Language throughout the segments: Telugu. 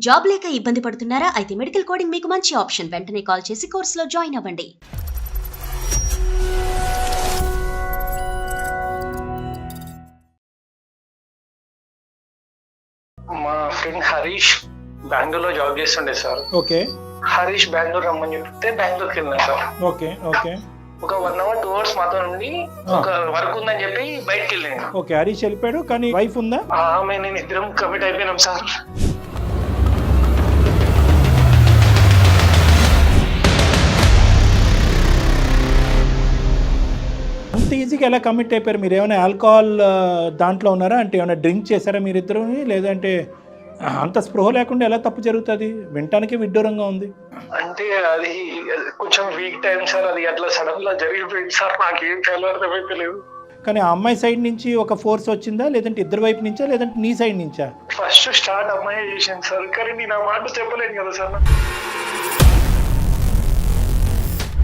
జాబ్ లేక ఇబ్బంది పడుతున్నారా? అయితే మెడికల్ కోడింగ్ మీకు మంచి ఆప్షన్. వెంటనే కాల్ చేసి కోర్సులో జాయిన్ అవ్వండి. మా ఫ్రెండ్ హరీష్ బెంగళూరులో జాబ్ చేస్తుండే సార్. ఓకే. హరీష్ బెంగళూరు రమ్మని చెప్తే బెంగళూరుకి వెళ్ళినా సార్. Okay okay. ఒక 1 hour 2 hours మాతో నుండి ఒక వర్క్ ఉందని చెప్పి బయటకు వెళ్ళాను. ఓకే, హరీష్ వెళ్ళిపోయాడు, కానీ వైఫ్ ఉందా? ఆమె నేను ఇద్దరం కమిట్ అయిపోయినాం సార్. అంత ఈజీగా ఎలా కమిట్ అయిపోయారు? మీరు ఏమైనా ఆల్కహాల్ దాంట్లో ఉన్నారా? అంటే ఏమైనా డ్రింక్ చేశారా మీరిద్దరు? లేదంటే అంత స్పృహ లేకుండా ఎలా తప్పు జరుగుతుంది? వినటానికి విడ్డూరంగా ఉంది. అంటే అది కొంచెం వీక్ టైం సార్. అది అట్లా సడన్ గా జరిగిపోయింది సార్. నాకేం చాలా అర్థమైపోలేదు. కానీ ఆ అమ్మాయి సైడ్ నుంచి ఒక ఫోర్స్ వచ్చిందా, లేదంటే ఇద్దరు వైపు నుంచా, లేదంటే నీ సైడ్ నుంచా? ఫస్ట్ స్టార్ట్ అమ్మాయి చేసింది సార్, కానీ నేను ఆ మాట చెప్పలేను కదా సార్.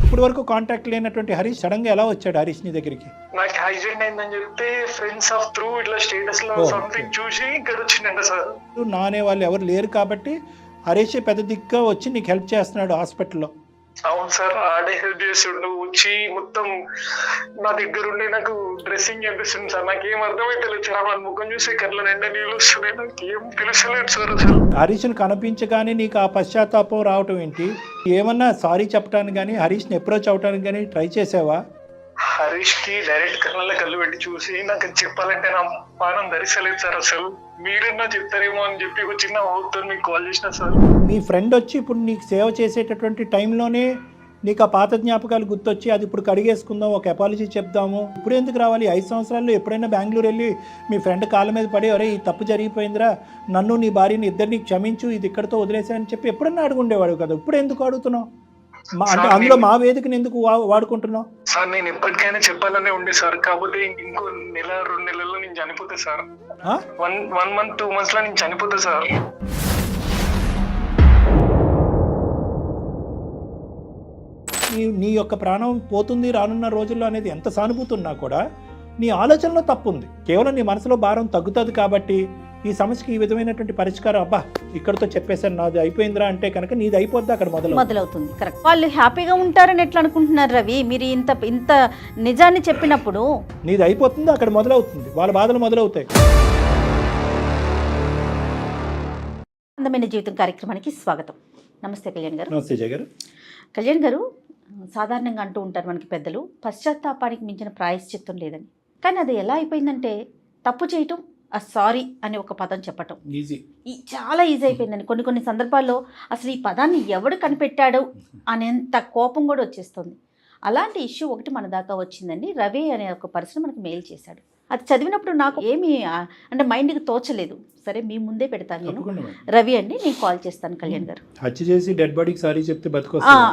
ఇప్పుడు వరకు కాంటాక్ట్ లేనటువంటి హరీష్ సడన్ గా ఎలా వచ్చాడు హరీష్ నీ దగ్గరికి? నాకు యాక్సిడెంట్ అయిందని చెప్తే ఫ్రెండ్స్ ఆఫ్ త్రూ ఇట్లా స్టేటస్ లో సంథింగ్ చూసి ఇక్కడ వచ్చిందంట సార్. నానే వాళ్ళు ఎవరు లేరు కాబట్టి హరీష్ పెద్ద దిగ్గా వచ్చి నీకు హెల్ప్ చేస్తున్నాడు హాస్పిటల్లో. అవును సార్, ఆడే హెల్ప్ చేస్తుండు. వచ్చి మొత్తం నా దగ్గర ఉండి నాకు డ్రెస్సింగ్ చేపిస్తుంది సార్. నాకేం అర్థమైతలేదు సార్. వాళ్ళ ముఖం చూసి కళ్ళ నిండా నీళ్ళు వస్తున్నాయి. నాకేం తెలుసలేదు సార్ అసలు. హరీష్ని కనిపించగానే నీకు ఆ పశ్చాత్తాపం రావటం ఏంటి? ఏమన్నా సారీ చెప్పడానికి కానీ హరీష్ని అప్రోచ్ అవడానికి కానీ ట్రై చేసావా? హరీష్ కి డైరెక్ట్ కళ్ళ కళ్ళు పెట్టి చూసి నాకు చెప్పాలంటే నా పానం ధరిస్తలేదు సార్ అసలు. మీరన్నా చెప్తారేమో అని చెప్పి ఒక చిన్న హోప్తో మీకు కాల్ చేసిన సార్. మీ ఫ్రెండ్ వచ్చి ఇప్పుడు నీకు సేవ చేసేటటువంటి టైంలోనే నీకు ఆ పాత జ్ఞాపకాలు గుర్తొచ్చి అది ఇప్పుడు కడిగేసుకుందాం, ఒక అపాలజీ చెప్దాము, ఇప్పుడు ఎందుకు రావాలి? 5 సంవత్సరాల్లో ఎప్పుడైనా బెంగళూరు వెళ్ళి మీ ఫ్రెండ్ కాళ్ళ మీద పడి అరే ఈ తప్పు జరిగిపోయిందిరా, నన్ను నీ భార్యని ఇద్దరిని క్షమించు, ఇది ఇక్కడితో వదిలేసాయని చెప్పి ఎప్పుడన్నా అడుగుండేవాడు కదా. ఇప్పుడు ఎందుకు అడుగుతున్నావు? అంటే అందులో మా వేదికను ఎందుకు వాడుకుంటున్నావు? సార్ నేను ఎప్పటికైనా చెప్పాలనే ఉండే సార్. కాకపోతే ఇంకో 1-2 నెలల్లో నేను చనిపోతా సార్. 1 month 2 months లో నేను చనిపోతా సార్. నీ యొక్క ప్రాణం పోతుంది రానున్న రోజుల్లో అనేది ఎంత సానుభూతి ఉన్నా కూడా నీ ఆలోచనలో తప్పు ఉంది. కేవలం నీ మనసులో భారం తగ్గుతుంది కాబట్టి ఈ సమస్యకి ఈ విధమైనటువంటి పరిష్కారం అబ్బా ఇక్కడతో చెప్పేసాను నాది అయిపోయిందిరా అంటే కనుక నీది అయిపోద్ది అక్కడ మొదలవుతుంది. కరెక్ట్. వాళ్ళు హ్యాపీగా ఉంటారని ఎట్లా అనుకుంటున్నారు రవి? మీరు ఇంత నిజాన్ని చెప్పినప్పుడు నీది అయిపోతుంది అక్కడ మొదలవుతుంది, వాళ్ళ బాధలు మొదలవుతాయి. అందమైన జీవితం కార్యక్రమానికి స్వాగతం. నమస్తే కళ్యాణ్ గారు. నమస్తే జయ గారు. కళ్యాణ్ గారు, సాధారణంగా అంటూ ఉంటారు మనకి పెద్దలు, పశ్చాత్తాపానికి మించిన ప్రాయశ్చిత్తం లేదని. కానీ అది ఎలా అయిపోయిందంటే తప్పు చేయటం, ఆ సారీ అనే ఒక పదం చెప్పటం చాలా ఈజీ అయిపోయిందండి. కొన్ని సందర్భాల్లో అసలు ఈ పదాన్ని ఎవడు కనిపెట్టాడు అనేంత కోపం కూడా వచ్చేస్తుంది. అలాంటి ఇష్యూ ఒకటి మన దాకా వచ్చిందండి. రవి అనే ఒక పర్సన్ మనకి మెయిల్ చేశాడు. అది చదివినప్పుడు నాకు ఏమీ అంటే మైండ్కి తోచలేదు. సరే మీ ముందే పెడతాను నేను. రవి అండి, నేను కాల్ చేస్తాను కళ్యాణ్ గారు. హత్య చేసి డెడ్ బాడీకి సారీ చెప్తే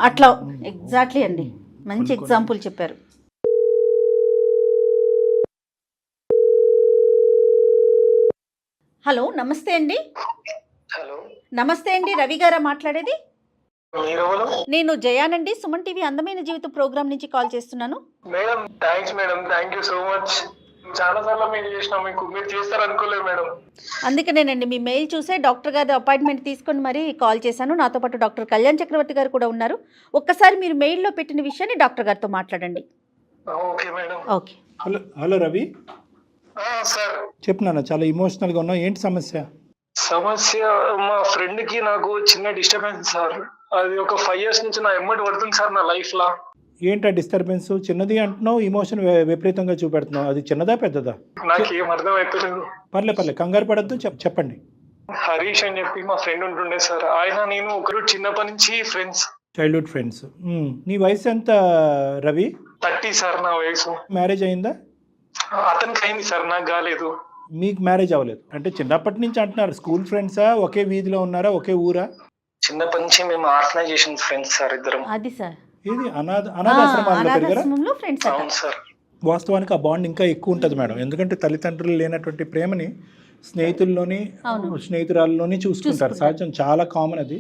అట్లా ఎగ్జాక్ట్లీ అండి, మంచి ఎగ్జాంపుల్ చెప్పారు. హలో, నమస్తే అండి. హలో, నమస్తే అండి, రవి గారా మాట్లాడేది? నేను జయానండి, సుమన్ టీవీ అందమైన జీవితం ప్రోగ్రామ్ నుంచి కాల్ చేస్తున్నాను. Madam thanks madam, thank you so much. చాలా సార్లు మెయిల్ చేసినా మీకు, మీరు చేస్తారు అనుకోలేదు మేడం. అందుకనేనండి మీ మెయిల్ చూసే డాక్టర్ గారి అపాయింట్మెంట్ తీసుకొని మరీ కాల్ చేశాను. నాతో పాటు డాక్టర్ కళ్యాణ్ చక్రవర్తి గారు కూడా ఉన్నారు. ఒక్కసారి మీరు మెయిల్లో పెట్టిన విషయాన్ని డాక్టర్ గారితో మాట్లాడండి. Okay madam. Okay. Hello Ravi. Sir చెప్పు నాన్న, చాలా ఎమోషనల్గా ఉన్నావు, ఏంటి సమస్య? సమస్య మా ఫ్రెండ్ కి నాకు చిన్న డిస్టర్బెన్స్ సార్. అది ఒక 5 years నుంచి నా ఎమ్మటి పడుతుంది సార్ నా లైఫ్ లా. ఏంటా డిస్టర్బెన్స్? చిన్నది అంటున్నావు, ఇమోషన్ విపరీతంగా చూపెడుతున్నావు. అది చిన్నదా పెద్దదా? నాకేం అర్థం అయిపోలేదు. పర్లే కంగారు పడద్దు, చెప్పండి. హరీష్ అని చెప్పి మా ఫ్రెండ్ ఉంటుండే సార్. ఆయన నేను ఒకరు చిన్నప్పటి నుంచి ఫ్రెండ్స్, చైల్డ్హుడ్ ఫ్రెండ్స్. నీ వయసు ఎంత రవి? 30 సార్ నా వయసు. మ్యారేజ్ అయిందా? అతనికి అయింది సార్, నాకు కాలేదు. మీకు మ్యారేజ్ అవ్వలేదు అంటే చిన్నప్పటి నుంచి అంటున్నారు. స్కూల్ ఫ్రెండ్సా? ఒకే వీధిలో ఉన్నారా? ఒకే ఊరా? చిన్నప్పటి నుంచి మేము ఆర్గనైజేషన్ ఫ్రెండ్స్ సార్ ఇద్దరం. అది సార్, ఇది అనాథాశ్రమాల్లో పెరిగారా? అవును సార్. వాస్తవానికి ఆ బాండ్ ఇంకా ఎక్కువ ఉంటుంది మేడం. ఎందుకంటే తల్లిదండ్రులు లేనటువంటి ప్రేమని స్నేహితురాల్లోని చూసుకుంటారు. సహజం, చాలా కామన్ అది.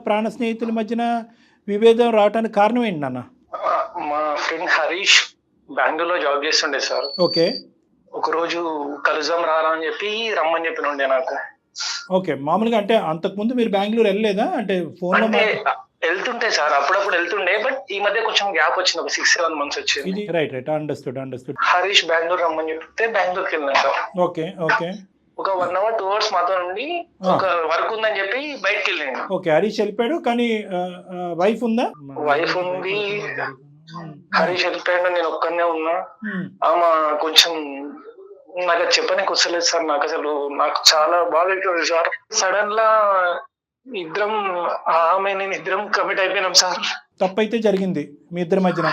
ప్రాణ స్నేహితుల మధ్యన విభేదం రావడానికి కారణం ఏంటి నాన్న? మా ఫ్రెండ్ హరీష్ బెంగళూరులో జాబ్ చేస్తుండే సార్. ఓకే. ఒక రోజు కలుద్దాం రారా అని చెప్పి రమ్మని చెప్పిన ఉండే నాకు. ఓకే, మామూలుగా అంటే అంతకుముందు మీరు బెంగళూరు వెళ్ళలేదా? అంటే ఫోన్లో అంటే వెళ్తుంటే సార్ అప్పుడప్పుడు వెళ్తుండే, బట్ ఈ మధ్య కొంచెం గ్యాప్ వచ్చింది, ఒక 6-7 months వచ్చింది. ఇది రైట్ అండర్స్టూడ్. హరీష్ బెంగళూరు రమ్మని చెప్తే బెంగళూరుకి వెళ్ళినా సార్. ఓకే ఒక 1 hour 2 hours మాతో నుండి ఒక వర్క్ ఉందని చెప్పి బయటకు వెళ్ళింది. ఓకే, హరీష్ వెళ్ళిపోయాడు, కానీ వైఫ్ ఉందా? వైఫ్ ఉంది, హరీష్ వెళ్ళిపోయాడు, నేను ఒక్కనే ఉన్నా. ఆమె కొంచెం నాకు అది చెప్పడానికి వస్తలేదు సార్. నాకు చాలా బాధ అవుతుంది సార్. సడన్ లా నేను ఇద్దరం కమిట్ అయిపోయినాం సార్. తప్పైతే జరిగింది మీ ఇద్దరి మధ్యన.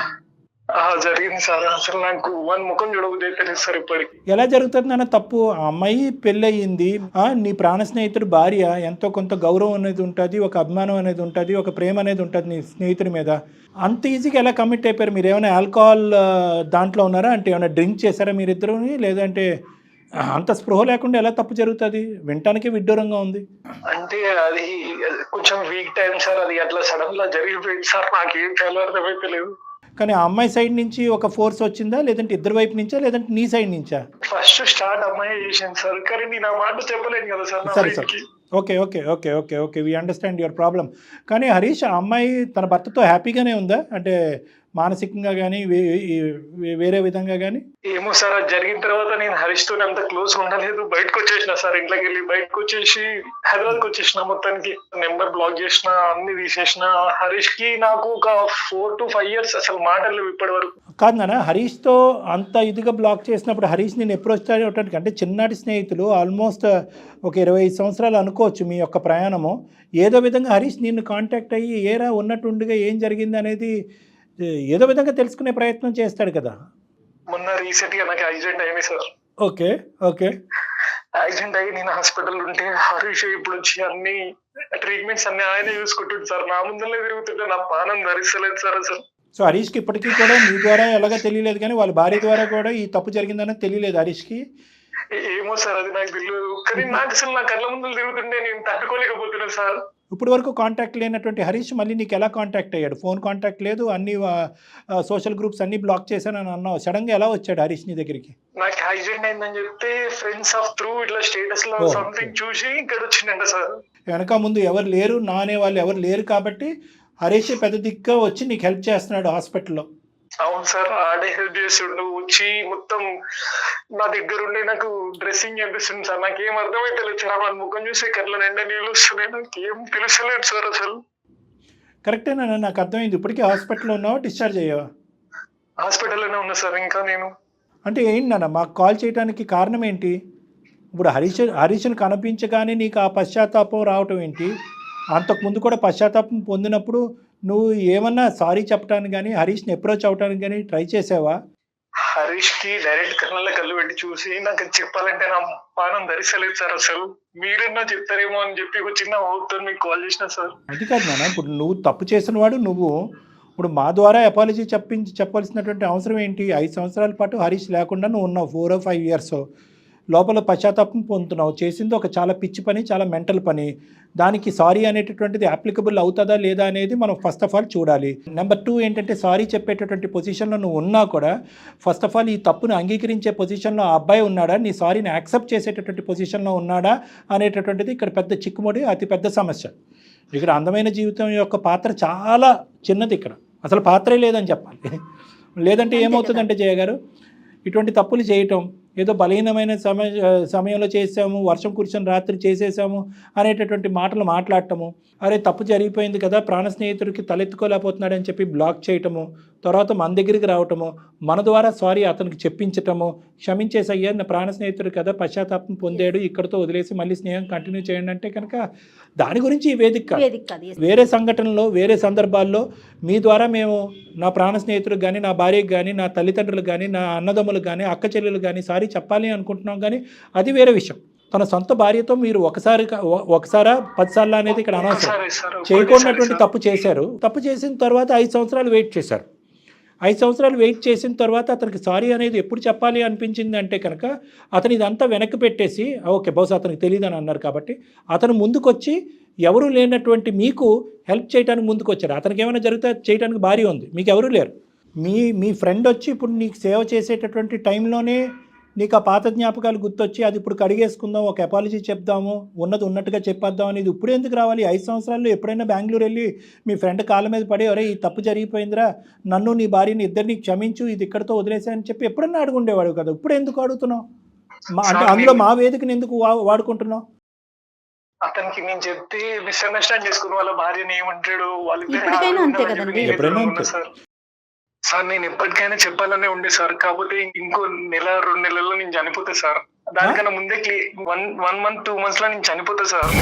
జరిగింది సార్. అసలు నాకు వన్ ముఖం చూడబోతుంది సార్ ఇప్పటికి. ఎలా జరుగుతుంది నాన్న తప్పు? ఆ అమ్మాయి పెళ్ళయింది, నీ ప్రాణ స్నేహితుడు భార్య, ఎంతో కొంత గౌరవం అనేది ఉంటుంది, ఒక అభిమానం అనేది ఉంటుంది, ఒక ప్రేమ అనేది ఉంటుంది నీ స్నేహితుడి మీద. అంత ఈజీగా ఎలా కమిట్ అయిపోయారు? మీరు ఏమైనా ఆల్కహాల్ దాంట్లో ఉన్నారా? అంటే ఏమైనా డ్రింక్ చేశారా మీరిద్దరు? లేదంటే అంత స్పృహ లేకుండా ఎలా తప్పు జరుగుతుంది? వినటానికి విడ్డూరంగా ఉంది. అంటే అది కొంచెం వీక్ టైం సార్, అది అట్లా సడన్ గా జరిగిపోయింది సార్. నాకేం చాలా అర్థమైతే లేదు. కానీ ఆ అమ్మాయి సైడ్ నుంచి ఒక ఫోర్స్ వచ్చిందా, లేదంటే ఇద్దరు వైపు నుంచా, లేదంటే నీ సైడ్ నుంచా? ఫస్ట్ స్టార్ట్ అమ్మాయి చేసింది సార్, కానీ నేను ఆ మాట చెప్పలేను కదా సార్. సరే okay we understand your problem. కానీ హరీష్, ఆ అమ్మాయి తన భర్తతో హ్యాపీగానే ఉందా? అంటే మానసికంగా కానీ వేరే విధంగా కానీ? ఏమో సార్, అది జరిగిన తర్వాత నేను హరీష్ తో అంత క్లోజ్ ఉండలేదు. బయటకు వచ్చేసిన సార్, ఇంట్లోకి వెళ్ళి బయటకు వచ్చేసి హైదరాబాద్కి వచ్చేసిన. మొత్తానికి నెంబర్ బ్లాక్ చేసిన, అన్ని తీసేసిన. హరీష్ కి నాకు ఒక 4 to 5 years అసలు మాటలు ఇప్పటి వరకు. కాదు నాన్న, హరీష్తో అంత ఇదిగా బ్లాక్ చేసినప్పుడు హరీష్ నేను అప్రోచ్ అవటానికి, అంటే చిన్ననాటి స్నేహితులు, ఆల్మోస్ట్ ఒక 25 సంవత్సరాలు అనుకోవచ్చు మీ యొక్క ప్రయాణము. ఏదో విధంగా హరీష్ నిన్ను కాంటాక్ట్ అయ్యి ఏరా ఉన్నట్టుండిగా ఏం జరిగింది అనేది ఏదో విధంగా తెలుసుకునే ప్రయత్నం చేస్తాడు కదా. మొన్న రీసెంట్ గా నాకు యాక్సిడెంట్ అయింది సార్. ఓకే యాక్సిడెంట్ అయ్యి నేను హాస్పిటల్ ఉంటే హరీష్ ఇప్పుడు వచ్చి అన్ని ట్రీట్మెంట్స్ అన్ని ఆయన చూసుకుంటుంది సార్. నా ముందరనే తిరుగుతుంటే నా పానం ధరిస్తలేదు సార్ అసలు. సో హరీష్కి ఇప్పటికీ కూడా మీ ద్వారా ఎలాగో తెలియలేదు, కానీ వాళ్ళ భార్య ద్వారా కూడా ఈ తప్పు జరిగిందని తెలియలేదు హరీష్కి? ఏమో సార్, అది నాకు తెలియదు. కానీ నాకు అసలు నా కళ్ళ ముందు తిరుగుతుంటే నేను తట్టుకోలేకపోతున్నాను సార్. ఇప్పుడు వరకు కాంటాక్ట్ లేనటువంటి హరీష్ మళ్ళీ నీకు ఎలా కాంటాక్ట్ అయ్యాడు? ఫోన్ కాంటాక్ట్ లేదు, అన్ని సోషల్ గ్రూప్స్ అన్ని బ్లాక్ చేశానని అన్నావు. సడన్ గా ఎలా వచ్చాడు హరీష్ నీ దగ్గరికి? నాకు యాక్సిడెంట్ అయిందని చెప్తే ఫ్రెండ్స్ ఆఫ్ త్రూ ఇట్లా స్టేటస్ లో సంథింగ్ చూసి ఇక్కడ వచ్చిందంట సార్. వెనక ముందు ఎవరు లేరు, నా అనే వాళ్ళు ఎవరు లేరు కాబట్టి హరీష్ పెద్ద దిక్కుగా వచ్చి నీకు హెల్ప్ చేస్తున్నాడు హాస్పిటల్లో. అవును సార్, ఆడే హెల్ప్ చేస్తుండు. వచ్చి మొత్తం నా దగ్గర ఉండి నాకు డ్రెస్సింగ్ చేపిస్తుంది సార్. నాకేం అర్థమైతే లేదు సార్. వాళ్ళ ముఖం చూసే కళ్ళ నిండా నీళ్ళు వస్తున్నాయి. నాకేం తెలుసలేదు సార్ అసలు. కరెక్టేనా? నాకు అర్థమైంది. ఇప్పటికీ హాస్పిటల్లో ఉన్నావా, డిశ్చార్జ్ అయ్యావా? హాస్పిటల్లోనే ఉన్నా సార్ ఇంకా నేను. అంటే ఏంటి నాన్న మాకు కాల్ చేయడానికి కారణం ఏంటి? ఇప్పుడు హరీష్ని కనిపించగానే నీకు ఆ పశ్చాత్తాపం రావటం ఏంటి? అంతకుముందు కూడా పశ్చాత్తాపం పొందినప్పుడు నువ్వు ఏమన్నా సారీ చెప్పడానికి కానీ హరీష్ని అప్రోచ్ అవడానికి కానీ ట్రై చేసావా? హరీష్ కి డైరెక్ట్ కళ్ళు పెట్టి చూసి నాకు చెప్పాలంటే నా పానం ధరిస్తలేదు సార్ అసలు. మీరన్నా చెప్తారేమో అని చెప్పి ఒక చిన్న హోప్తో మీకు కాల్ చేసిన సార్. అది కాదు నాన్న, ఇప్పుడు నువ్వు తప్పు చేసిన వాడు నువ్వు. ఇప్పుడు మా ద్వారా అపాలజీ చెప్పాల్సినటువంటి అవసరం ఏంటి? 5 సంవత్సరాల పాటు హరీష్ లేకుండా నువ్వు ఉన్నావు, 4 or 5 years. లోపల పశ్చాత్తాపం పొందుతున్నావు. చేసింది ఒక చాలా పిచ్చి పని, చాలా మెంటల్ పని. దానికి సారీ అనేటటువంటిది అప్లికబుల్ అవుతుందా లేదా అనేది మనం ఫస్ట్ ఆఫ్ ఆల్ చూడాలి. నెంబర్ 2 ఏంటంటే, సారీ చెప్పేటటువంటి పొజిషన్లో నువ్వు ఉన్నా కూడా ఫస్ట్ ఆఫ్ ఆల్ ఈ తప్పును అంగీకరించే పొజిషన్లో ఆ అబ్బాయి ఉన్నాడా, నీ సారీని యాక్సెప్ట్ చేసేటటువంటి పొజిషన్లో ఉన్నాడా అనేటటువంటిది ఇక్కడ పెద్ద చిక్కుముడి, అతి పెద్ద సమస్య. ఇక్కడ అందమైన జీవితం యొక్క పాత్ర చాలా చిన్నది. ఇక్కడ అసలు పాత్రే లేదని చెప్పాలి. లేదంటే ఏమవుతుందంటే జయ గారు, ఇటువంటి తప్పులు చేయటం, ఏదో బలహీనమైన సమయంలో చేసాము, వర్షం కూర్చొని రాత్రి చేసేసాము అనేటటువంటి మాటలు మాట్లాడటము, అరే తప్పు జరిగిపోయింది కదా, ప్రాణ స్నేహితుడికి తలెత్తుకోలేకపోతున్నాడని చెప్పి బ్లాక్ చేయటము, తర్వాత మన దగ్గరికి రావటము, మన ద్వారా సారీ అతనికి చెప్పించటము, క్షమించేసయ్యా నా ప్రాణ స్నేహితుడు కదా, పశ్చాత్తాపం పొందాడు, ఇక్కడితో వదిలేసి మళ్ళీ స్నేహం కంటిన్యూ చేయండి అంటే కనుక దాని గురించి ఈ వేదిక. వేరే సంఘటనలో, వేరే సందర్భాల్లో మీ ద్వారా మేము నా ప్రాణ స్నేహితుడికి కానీ, నా భార్యకి కానీ, నా తల్లిదండ్రులకు కానీ, నా అన్నదమ్ములకు కానీ, అక్క చెల్లెలకు కానీ సారీ చెప్పాలి అనుకుంటున్నాం. కానీ అది వేరే విషయం. తన సొంత భార్యతో మీరు ఒకసారా 10 సార్లు అనేది ఇక్కడ అనవసరం. చేయకూడనటువంటి తప్పు చేశారు. తప్పు చేసిన తర్వాత 5 సంవత్సరాలు వెయిట్ చేశారు. 5 సంవత్సరాలు వెయిట్ చేసిన తర్వాత అతనికి సారీ అనేది ఎప్పుడు చెప్పాలి అనిపించింది అంటే కనుక అతను ఇదంతా వెనక్కి పెట్టేసి, ఓకే బహుశా అతనికి తెలియదని అన్నారు కాబట్టి అతను ముందుకొచ్చి ఎవరూ లేనటువంటి మీకు హెల్ప్ చేయడానికి ముందుకు వచ్చారు. అతనికి ఏమైనా జరిగితే చేయడానికి భార్య ఉంది, మీకు ఎవరూ లేరు. మీ ఫ్రెండ్ వచ్చి ఇప్పుడు నీకు సేవ చేసేటటువంటి టైంలోనే నీకు ఆ పాత జ్ఞాపకాలు గుర్తొచ్చి అది ఇప్పుడు కడిగేసుకుందాం, ఒక అపాలజీ చెప్దాము, ఉన్నది ఉన్నట్టుగా చెప్పేద్దాం అనేది ఇప్పుడు ఎందుకు రావాలి? 5 సంవత్సరాల్లో ఎప్పుడైనా బెంగళూరు వెళ్ళి మీ ఫ్రెండ్ కాళ్ళ మీద పడి ఒరే ఈ తప్పు జరిగిపోయిందిరా, నన్ను నీ భార్యని ఇద్దరిని క్షమించు, ఇది ఇక్కడితో వదిలేసాయని చెప్పి ఎప్పుడన్నా అడుగుండేవాడు కదా, ఇప్పుడు ఎందుకు అడుగుతున్నావు? అంటే అందులో మా వేదికను ఎందుకు వాడుకుంటున్నావు? అతనికి నేను చెప్తే మిస్అండర్స్టాండ్ చేసుకుని వాళ్ళ భార్యని ఏమంటాడు, ఇప్పటికైనా అంతే కదండి. ఎప్పుడైనా అంతే. సార్ నేను ఎప్పటికైనా చెప్పాలనే ఉండే సార్, కాకపోతే ఇంకో నెల 2 నెలల్లో నేను చనిపోతా సార్. దానికన్నా ముందే 1 month 2 months లో నేను చనిపోతా సార్.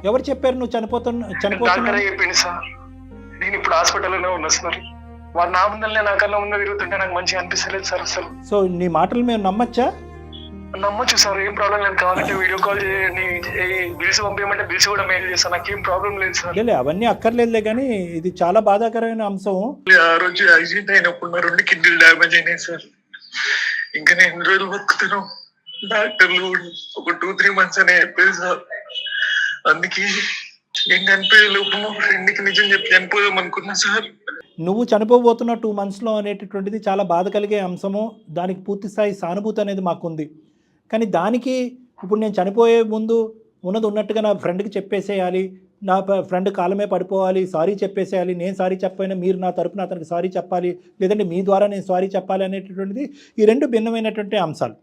ఎవరు చెప్పారు నువ్వు చనిపోతున్నా? డాక్టర్ చెప్పింది సార్. నేను ఇప్పుడు హాస్పిటల్లోనే ఉన్నా సార్. వాడు నా ముందరనే నా కన్నా ముందు తిరుగుతుంటే నాకు మంచిగా అనిపిస్తలేదు సార్ అసలు. సో నీ మాటలు మేము నమ్మచ్చా? నమ్మొచ్చు సార్, ఏం ప్రాబ్లం లేదు. కావాలంటే వీడియో కాల్ చేయండి, బిల్స్ పంపించమంటే బిల్స్ కూడా మెయిల్ చేస్తాను, నాకేం ప్రాబ్లం లేదు సార్. లేదు అవన్నీ అక్కర్లేదులే, కానీ ఇది చాలా బాధాకరమైన అంశం. ఆ రోజు యాక్సిడెంట్ అయినప్పుడు నా 2 కిడ్నీలు డ్యామేజ్ అయినాయి సార్. ఇంకా నేను ఎన్ని రోజులు బతుకుతాను? డాక్టర్లు ఒక 2-3 months అనే చెప్పేది సార్. అందుకే నేను చనిపోయే లోపు మా ఫ్రెండ్కి నిజం చెప్పి చనిపోదాం అనుకున్నా సార్. నువ్వు చనిపోబోతున్న 2 monthsలో అనేటటువంటిది చాలా బాధ కలిగే అంశము. దానికి పూర్తి స్థాయి సానుభూతి అనేది మాకుంది. కానీ దానికి ఇప్పుడు నేను చనిపోయే ముందు ఉన్నది ఉన్నట్టుగా నా ఫ్రెండ్కి చెప్పేసేయాలి, నా ఫ్రెండ్ కాలమే పడిపోవాలి, సారీ చెప్పేసేయాలి, నేను సారీ చెప్పైనా మీరు నా తరపున అతనికి సారీ చెప్పాలి, లేదంటే మీ ద్వారా నేను సారీ చెప్పాలి అనేటటువంటిది ఈ 2 భిన్నమైనటువంటి అంశాలు.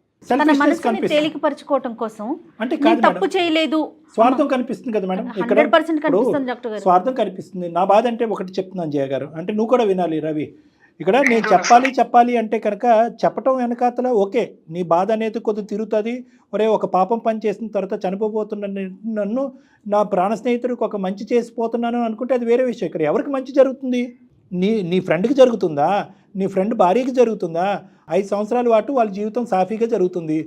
తేలికపరచుకోవటం కోసం అంటే తప్పు చేయలేదు, స్వార్థం కనిపిస్తుంది కదా మేడం. ఇక్కడ 100% కనిపిస్తుంది డాక్టర్ గారు. స్వార్థం కనిపిస్తుంది. నా బాధ అంటే ఒకటి చెప్తున్నాను జయ గారు, అంటే నువ్వు కూడా వినాలి రవి. ఇక్కడ నేను చెప్పాలి అంటే కనుక చెప్పటం వెనకాతల ఓకే, నీ బాధ అనేది కొద్దిగా తిరుగుతుంది. ఒరే ఒక పాపం పని చేసిన తర్వాత చనిపోతున్న నన్ను నా ప్రాణ స్నేహితుడికి ఒక మంచి చేసిపోతున్నాను అనుకుంటే అది వేరే విషయం. ఇక్కడ ఎవరికి మంచి జరుగుతుంది? నీ ఫ్రెండ్కి జరుగుతుందా? నీ ఫ్రెండ్ భార్యకి జరుగుతుందా? 5 సంవత్సరాల పాటు వాళ్ళ జీవితం సాఫీగా జరుగుతుంది,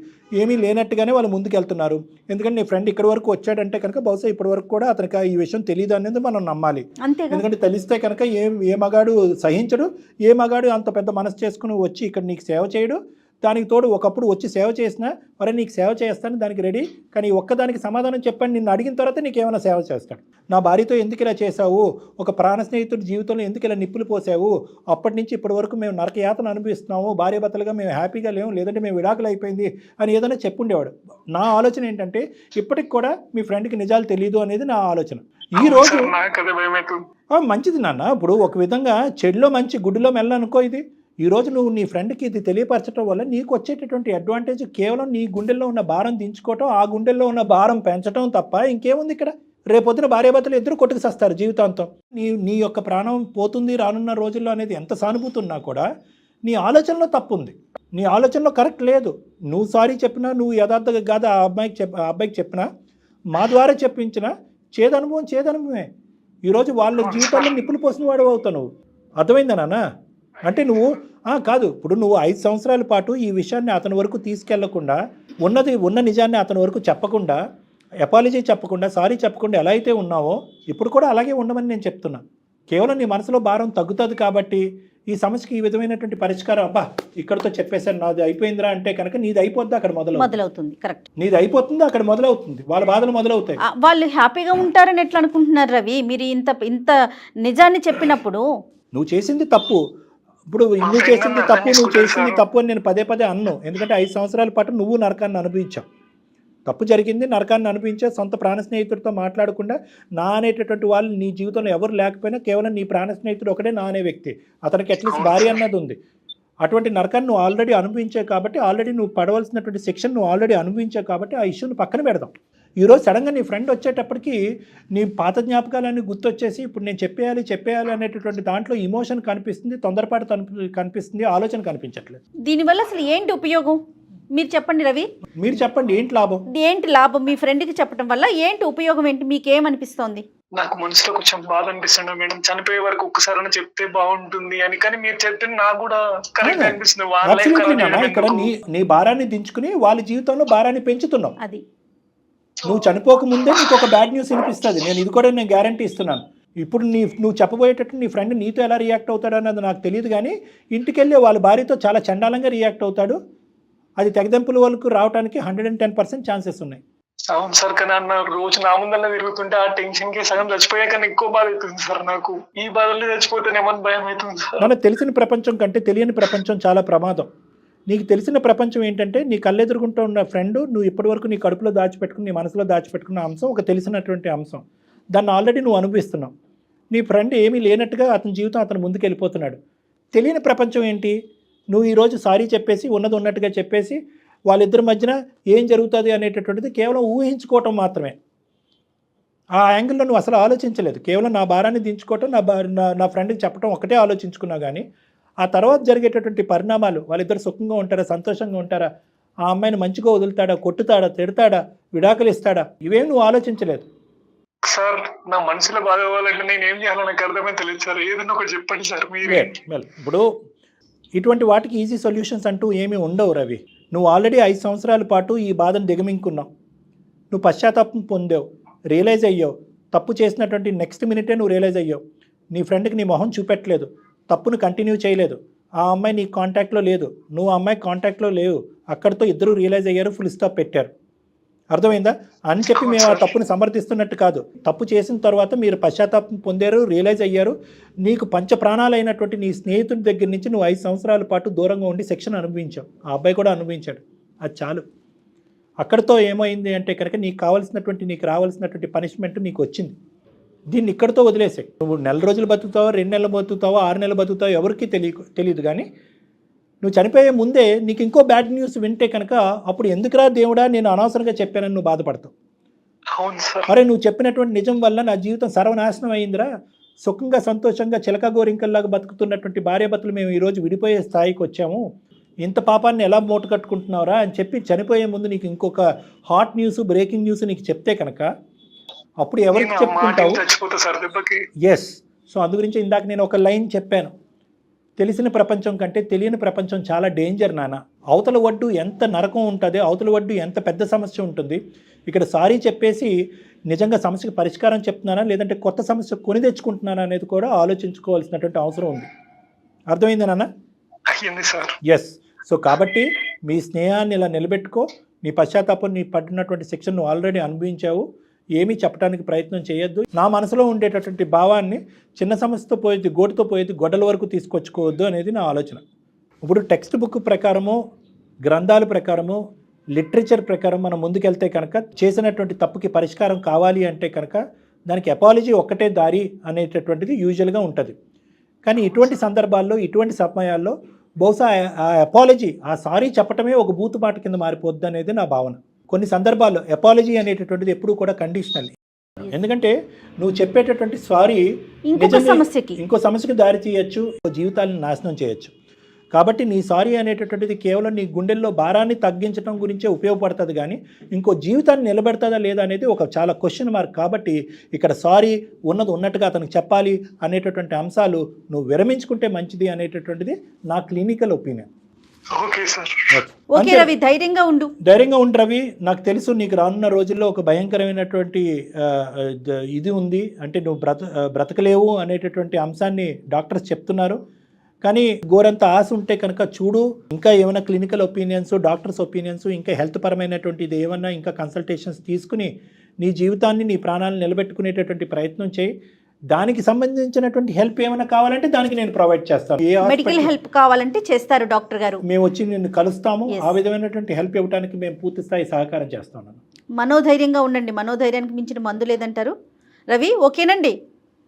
ఏమీ లేనట్టుగానే వాళ్ళు ముందుకు వెళ్తున్నారు. ఎందుకంటే నీ ఫ్రెండ్ ఇక్కడి వరకు వచ్చాడంటే కనుక బహుశా ఇప్పటి వరకు కూడా అతనికి ఈ విషయం తెలియదు అనేది మనం నమ్మాలి. ఎందుకంటే తెలిస్తే కనుక ఏ మగాడు సహించడు, ఏ మగాడు అంత పెద్ద మనసు చేసుకుని వచ్చి ఇక్కడ నీకు సేవ చేయడు. దానికి తోడు ఒకప్పుడు వచ్చి సేవ చేసినా మరి నీకు సేవ చేస్తాను దానికి రెడీ, కానీ ఒక్కదానికి సమాధానం చెప్పండి, నిన్ను అడిగిన తర్వాత నీకు ఏమైనా సేవ చేస్తాడు. నా భార్యతో ఎందుకు ఇలా చేశావు, ఒక ప్రాణ స్నేహితుడి జీవితంలో ఎందుకు ఇలా నిప్పులు పోసావు, అప్పటి నుంచి ఇప్పటి వరకు మేము నరకయాతను అనుభవిస్తున్నాము, భార్యాభర్తలుగా మేము హ్యాపీగా లేము, లేదంటే మేము విడాకులు అయిపోయింది అని ఏదైనా చెప్పుండేవాడు. నా ఆలోచన ఏంటంటే ఇప్పటికి కూడా మీ ఫ్రెండ్కి నిజాలు తెలియదు అనేది నా ఆలోచన. ఈ రోజు మంచిది నాన్న, ఇప్పుడు ఒక విధంగా చెడులో మంచి గుడ్డులో మెల్లనుకో. ఇది ఈరోజు నువ్వు నీ ఫ్రెండ్కి ఇది తెలియపరచడం వల్ల నీకు వచ్చేటటువంటి అడ్వాంటేజ్ కేవలం నీ గుండెల్లో ఉన్న భారం దించుకోవటం, ఆ గుండెల్లో ఉన్న భారం పెంచడం తప్ప ఇంకేముంది ఇక్కడ? రేపొద్దున భార్యాభర్తలు ఇద్దరు కొట్టుకుసేస్తారు జీవితాంతం. నీ యొక్క ప్రాణం పోతుంది రానున్న రోజుల్లో అనేది ఎంత సానుభూతి ఉన్నా కూడా నీ ఆలోచనలో తప్పు ఉంది, నీ ఆలోచనలో కరెక్ట్ లేదు. నువ్వు సారీ చెప్పినా, నువ్వు యథార్థంగా కాదు ఆ అబ్బాయికి చెప్పినా, మా ద్వారా చెప్పించినా చేదనుభవమే. ఈరోజు వాళ్ళ జీవితాల్లో నిప్పులు పోసిన వాడు అవుతావు నువ్వు. అర్థమైందా నాన్న? అంటే నువ్వు కాదు, ఇప్పుడు నువ్వు 5 సంవత్సరాల పాటు ఈ విషయాన్ని అతని వరకు తీసుకెళ్లకుండా, ఉన్న నిజాన్ని అతని వరకు చెప్పకుండా, అపాలజీ చెప్పకుండా, సారీ చెప్పకుండా ఎలా అయితే ఉన్నావో ఇప్పుడు కూడా అలాగే ఉండమని నేను చెప్తున్నా. కేవలం నీ మనసులో భారం తగ్గుతుంది కాబట్టి ఈ సమస్యకి ఈ విధమైనటువంటి పరిష్కారం అబ్బా ఇక్కడితో చెప్పేశాను నాది అయిపోయిందిరా అంటే కనుక నీది అయిపోద్ది అక్కడ మొదలవుతుంది. కరెక్ట్, నీది అయిపోతుంది అక్కడ మొదలవుతుంది, వాళ్ళ బాధలు మొదలవుతాయి. వాళ్ళు హ్యాపీగా ఉంటారని ఎట్లా అనుకుంటున్నారు రవి? మీరు ఇంత నిజాన్ని చెప్పినప్పుడు నువ్వు చేసింది తప్పు, ఇప్పుడు నువ్వు చేసింది తప్పు, నువ్వు చేసింది తప్పు అని నేను పదే అన్ను. ఎందుకంటే 5 సంవత్సరాల పాటు నువ్వు నరకాన్ని అనుభవించావు, తప్పు జరిగింది, నరకాన్ని అనుభవించే సొంత ప్రాణ స్నేహితుడితో మాట్లాడకుండా నా అనేటటువంటి వాళ్ళు నీ జీవితంలో ఎవరు లేకపోయినా కేవలం నీ ప్రాణ స్నేహితుడు ఒకటే నా అనే వ్యక్తి, అతనికి అట్లీస్ట్ భార్య అన్నది ఉంది. అటువంటి నరకాన్ని నువ్వు ఆల్రెడీ అనుభవించావు కాబట్టి, ఆల్రెడీ నువ్వు పడవలసినటువంటి శిక్షను నువ్వు ఆల్రెడీ అనుభవించావు కాబట్టి ఆ ఇష్యూని పక్కన పెడదాం. ఈరోజు సడన్గా నీ ఫ్రెండ్ వచ్చేటప్పటికి నీ పాత జ్ఞాపకాలన్నీ గుర్తొచ్చేసి ఇప్పుడు నేను చెప్పేయాలి అనేటటువంటి దాంట్లో ఇమోషన్ కనిపిస్తుంది, తొందరపాటు కనిపిస్తుంది, ఆలోచన కనిపించట్లేదు. దీనివల్ల అసలు ఏంటి ఉపయోగం మీరు చెప్పండి రవి? మీరు చెప్పండి, ఏంటి లాభం మీ ఫ్రెండ్కి చెప్పడం వల్ల? ఏంటి ఉపయోగం, ఏంటి మీకేమనిపిస్తోంది? నాకు మనసులో కొంచెం బాధ అనిపిస్తుంది మేడం, చనిపోయే వరకు ఒక్కసారి చెప్తే బాగుంటుంది అని. కానీ మీరు చెప్తే నాకు కూడా కరెక్ట్ అనిపిస్తుంది. ఇక్కడ నీ భారాన్ని దించుకుని వాళ్ళ జీవితంలో భారాన్ని పెంచుతున్నావు. అది నువ్వు చనిపోక ముందే నీకు ఒక బ్యాడ్ న్యూస్ వినిపిస్తుంది. ఇది కూడా నేను గ్యారంటీ ఇస్తున్నాను. ఇప్పుడు నువ్వు చెప్పబోయేటట్టు నీ ఫ్రెండ్ నీతో ఎలా రియాక్ట్ అవుతాడు అన్నది నాకు తెలియదు, కానీ ఇంటికి వెళ్ళి వాళ్ళ భార్యతో చాలా చండాలంగా రియాక్ట్ అవుతాడు. అది తెగదెంపుల వరకు రావడానికి 110% ఛాన్సెస్ ఉన్నాయి. అవును సార్, కానీ అన్న రోజు నా ముందర తిరుగుతుంటే ఆ టెన్షన్ కి సగం చచ్చిపోయాక ఎక్కువ బాధ అవుతుంది సార్. నాకు ఈ బాధల్లో చచ్చిపోతేనేమని భయం అవుతుంది సార్. మనకు తెలిసిన ప్రపంచం కంటే తెలియని ప్రపంచం చాలా ప్రమాదం. నీకు తెలిసిన ప్రపంచం ఏంటంటే నీ కళ్ళెదురుగుంటూ ఉన్న ఫ్రెండ్ నువ్వు ఇప్పటివరకు నీ కడుపులో దాచిపెట్టుకుని నీ మనసులో దాచిపెట్టుకున్న అంశం ఒక తెలిసినటువంటి అంశం. దాన్ని ఆల్రెడీ నువ్వు అనుభవిస్తున్నావు. నీ ఫ్రెండ్ ఏమీ లేనట్టుగా అతని జీవితం అతను ముందుకు వెళ్ళిపోతున్నాడు. తెలియని ప్రపంచం ఏంటి? నువ్వు ఈరోజు సారీ చెప్పేసి ఉన్నది ఉన్నట్టుగా చెప్పేసి వాళ్ళిద్దరి మధ్యన ఏం జరుగుతుంది అనేటటువంటిది కేవలం ఊహించుకోవటం మాత్రమే. ఆ యాంగిల్లో నువ్వు అసలు ఆలోచించలేదు. కేవలం నా భారాన్ని దించుకోవటం, నా ఫ్రెండ్కి చెప్పడం ఒకటే ఆలోచించుకున్నావు. కానీ ఆ తర్వాత జరిగేటటువంటి పరిణామాలు, వాళ్ళిద్దరు సుఖంగా ఉంటారా, సంతోషంగా ఉంటారా, ఆ అమ్మాయిని మంచిగా వదులుతాడా, కొట్టుతాడా, తిడతాడా, విడాకులు ఇస్తాడా, ఇవేం నువ్వు ఆలోచించలేదు. సార్ నా మనసులో బాగా అవ్వాలంటే నేను ఏం చేయాలో నాకు అర్థమే తెలియదు సార్. ఏదైనా ఒకటి చెప్పండి సార్ మీరే. ఇప్పుడు ఇటువంటి వాటికి ఈజీ సొల్యూషన్స్ అంటూ ఏమీ ఉండవు రవి. నువ్వు ఆల్రెడీ 5 సంవత్సరాల పాటు ఈ బాధను దిగమింగుకున్నావు. నువ్వు పశ్చాత్తాపం పొందావు, రియలైజ్ అయ్యావు. తప్పు చేసినటువంటి నెక్స్ట్ మినిటే నువ్వు రియలైజ్ అయ్యావు. నీ ఫ్రెండ్కి నీ మొహం చూపెట్టలేదు, తప్పును కంటిన్యూ చేయలేదు. ఆ అమ్మాయి నీ కాంటాక్ట్లో లేదు, నువ్వు ఆ అమ్మాయి కాంటాక్ట్లో లేవు. అక్కడితో ఇద్దరు రియలైజ్ అయ్యారు, ఫుల్ స్టాప్ పెట్టారు. అర్థమైందా? అని చెప్పి మేము ఆ తప్పుని సమర్థిస్తున్నట్టు కాదు. తప్పు చేసిన తర్వాత మీరు పశ్చాత్తాపం పొందారు, రియలైజ్ అయ్యారు. నీకు పంచప్రాణాలైనటువంటి నీ స్నేహితుడి దగ్గర నుంచి నువ్వు 5 సంవత్సరాల పాటు దూరంగా ఉండి శిక్షణ అనుభవించావు. ఆ అబ్బాయి కూడా అనుభవించాడు. అది చాలు. అక్కడితో ఏమైంది అంటే కనుక నీకు రావాల్సినటువంటి పనిష్మెంట్ నీకు వచ్చింది. దీన్ని ఇక్కడితో వదిలేసాయి. నువ్వు 4 రోజులు బతుకుతావో, 2 నెలలు బతుకుతావో, 6 నెలలు బతుకుతావో ఎవరికి తెలియదు. కానీ నువ్వు చనిపోయే ముందే నీకు ఇంకో బ్యాడ్ న్యూస్ వింటే కనుక అప్పుడు ఎందుకురా దేవుడా నేను అనవసరంగా చెప్పానని నువ్వు బాధపడతావు. అరే నువ్వు చెప్పినటువంటి నిజం వల్ల నా జీవితం సర్వనాశనం అయిందిరా, సుఖంగా సంతోషంగా చిలక గోరింకల్లాగా బతుకుతున్నటువంటి భార్యాభర్తలు మేము ఈరోజు విడిపోయే స్థాయికి వచ్చాము, ఇంత పాపాన్ని ఎలా మూట కట్టుకుంటున్నావురా అని చెప్పి చనిపోయే ముందు నీకు ఇంకొక హాట్ న్యూస్, బ్రేకింగ్ న్యూస్ నీకు చెప్తే కనుక అప్పుడు ఎవరికి చెప్పుకుంటావు? ఎస్. సో అందు గురించి ఇందాక నేను ఒక లైన్ చెప్పాను, తెలిసిన ప్రపంచం కంటే తెలియని ప్రపంచం చాలా డేంజర్ నాన్న. అవతల ఒడ్డు ఎంత నరకం ఉంటుంది, అవతల ఒడ్డు ఎంత పెద్ద సమస్య ఉంటుంది. ఇక్కడ సారీ చెప్పేసి నిజంగా సమస్యకు పరిష్కారం చెప్తున్నానా లేదంటే కొత్త సమస్య కొని తెచ్చుకుంటున్నానా అనేది కూడా ఆలోచించుకోవాల్సినటువంటి అవసరం ఉంది. అర్థమైంది నాన్న? ఎస్. సో కాబట్టి మీ స్నేహాన్ని ఇలా నిలబెట్టుకో. నీ పశ్చాత్తాపం, నీ పడినటువంటి శిక్షను నువ్వు ఆల్రెడీ అనుభవించావు. ఏమీ చెప్పడానికి ప్రయత్నం చేయొద్దు. నా మనసులో ఉండేటటువంటి భావాన్ని చిన్న సమస్యతో పోయేది, గోటుతో పోయేది, గొడ్డల వరకు తీసుకొచ్చుకోవద్దు అనేది నా ఆలోచన. ఇప్పుడు టెక్స్ట్ బుక్ ప్రకారము, గ్రంథాల ప్రకారము, లిటరేచర్ ప్రకారం మనం ముందుకెళ్తే కనుక చేసినటువంటి తప్పుకి పరిష్కారం కావాలి అంటే కనుక దానికి అపాలజీ ఒక్కటే దారి అనేటటువంటిది యూజువల్గా ఉంటుంది. కానీ ఇటువంటి సందర్భాల్లో, ఇటువంటి సమయాల్లో బహుశా ఆ అపాలజీ, ఆ సారీ చెప్పటమే ఒక బూతుమాట కింద మారిపోద్ది అనేది నా భావన. కొన్ని సందర్భాల్లో అపాలజీ అనేటటువంటిది ఎప్పుడూ కూడా కండిషనల్. ఎందుకంటే నువ్వు చెప్పేటటువంటి సారీ ఇంకో సమస్యకి దారి తీయచ్చు, జీవితాలను నాశనం చేయొచ్చు. కాబట్టి నీ సారీ అనేటటువంటిది కేవలం నీ గుండెల్లో భారాన్ని తగ్గించడం గురించే ఉపయోగపడుతుంది, కానీ ఇంకో జీవితాన్ని నిలబెడతాదా లేదా అనేది ఒక చాలా క్వశ్చన్ మార్క్. కాబట్టి ఇక్కడ సారీ ఉన్నది ఉన్నట్టుగా అతనికి చెప్పాలి అనేటటువంటి అంశాలు నువ్వు విరమించుకుంటే మంచిది అనేటటువంటిది నా క్లినికల్ ఒపీనియన్. ఓకే రవి, ధైర్యంగా ఉండు రవి. నాకు తెలుసు నీకు రానున్న రోజుల్లో ఒక భయంకరమైనటువంటి ఇది ఉంది, అంటే నువ్వు బ్రతకలేవు అనేటటువంటి అంశాన్ని డాక్టర్స్ చెప్తున్నారు. కానీ గోరంత ఆశ ఉంటే కనుక చూడు, ఇంకా ఏమైనా క్లినికల్ ఒపీనియన్స్, డాక్టర్స్ ఒపీనియన్స్, ఇంకా హెల్త్ పరమైనటువంటిది ఏమన్నా ఇంకా కన్సల్టేషన్స్ తీసుకుని నీ జీవితాన్ని, నీ ప్రాణాలను నిలబెట్టుకునేటటువంటి ప్రయత్నం చేయి. దానికి సంబంధించినటువంటి హెల్ప్ ఏమైనా కావాలంటే దానికి నేను ప్రొవైడ్ చేస్తాను. మెడికల్ హెల్ప్ కావాలంటే చేస్తారు డాక్టర్ గారు, మేము వచ్చి నిన్ను కలుస్తాము. ఆ విధమైనటువంటి హెల్ప్ ఇవ్వడానికి మేము పూర్తి స్థాయి సహకారం చేస్తాను. మనోధైర్యంగా ఉండండి, మనోధైర్యానికి మించిన మందు లేదంటారు. రవి ఓకేనండి?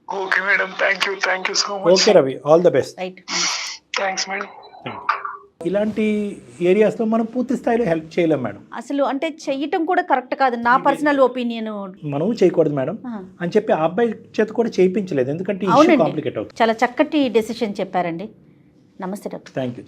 Okay madam, thank you so much. Okay Ravi, all the best. Right, thanks madam. ఇలాంటి ఏరియాస్లో మనం పూర్తి స్థాయిలో హెల్ప్ చేయలేం మేడం. అసలు అంటే చెయ్యటం కూడా కరెక్ట్ కాదు, నా పర్సనల్ ఒపీనియన్. మనం చేయకూడదు మేడం అని చెప్పి ఆ అబ్బాయి చేత కూడా చేయించలేదు, ఎందుకంటే కాంప్లికేట్ అవుతుంది. చాలా చక్కటి డెసిషన్ చెప్పారండి. నమస్తే డాక్టర్. Thank you.